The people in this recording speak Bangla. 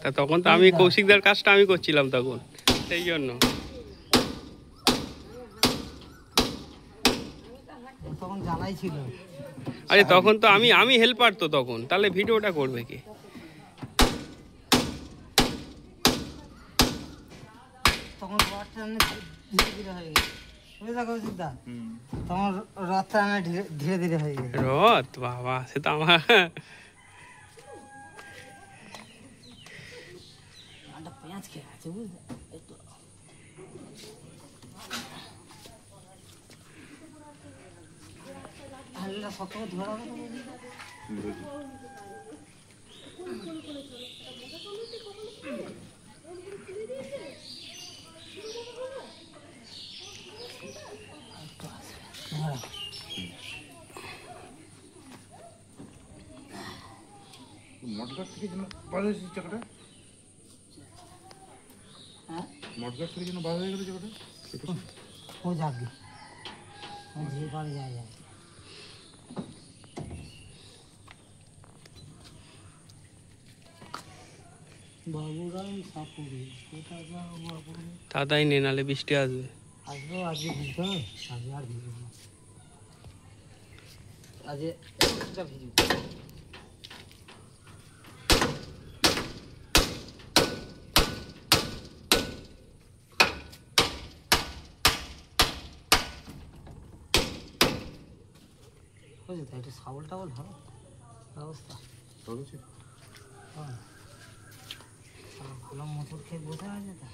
তা তখন তো আমি কৌশিকদার কাজটা আমি করছিলাম তখন, সেই জন্য। তখন জ্বালাই ছিল। আরে তখন তো আমি হেল্পার তো তখন, তাহলে ভিডিওটা করবে কে? তখন রথটা ধীরে ধীরে হয়ে গেছে, বুঝলে কৌশিকদা? তখন রথটা ধীরে ধীরে হয়ে গেছে। রথ বাবা, সে তো আমার পেঁয়াজ খেয়ে আছে, বুঝলে? হালটা শক্ত করে ধরে রাখো তো। মটগাছ থেকে যেন বার হয়েছে চাকাটা, হ্যাঁ, মটগাছ থেকে যেন বার হয়ে গেল চাকাটা। ও যাবে, যে পারে যায় যায়। বাবুরাম সাপুরি, তাড়াতাড়ি নে, নাহলে বৃষ্টি আসবে। আসবো আজকে ভিজতে হবে, আজকে আর ভিজব না, আজকে ভিজব। বুঝলি তো, একটু সাবল টাবল হবে ব্যবস্থা। হ্যাঁ, ভালো মোটর খেয়ে বসে আছে তা।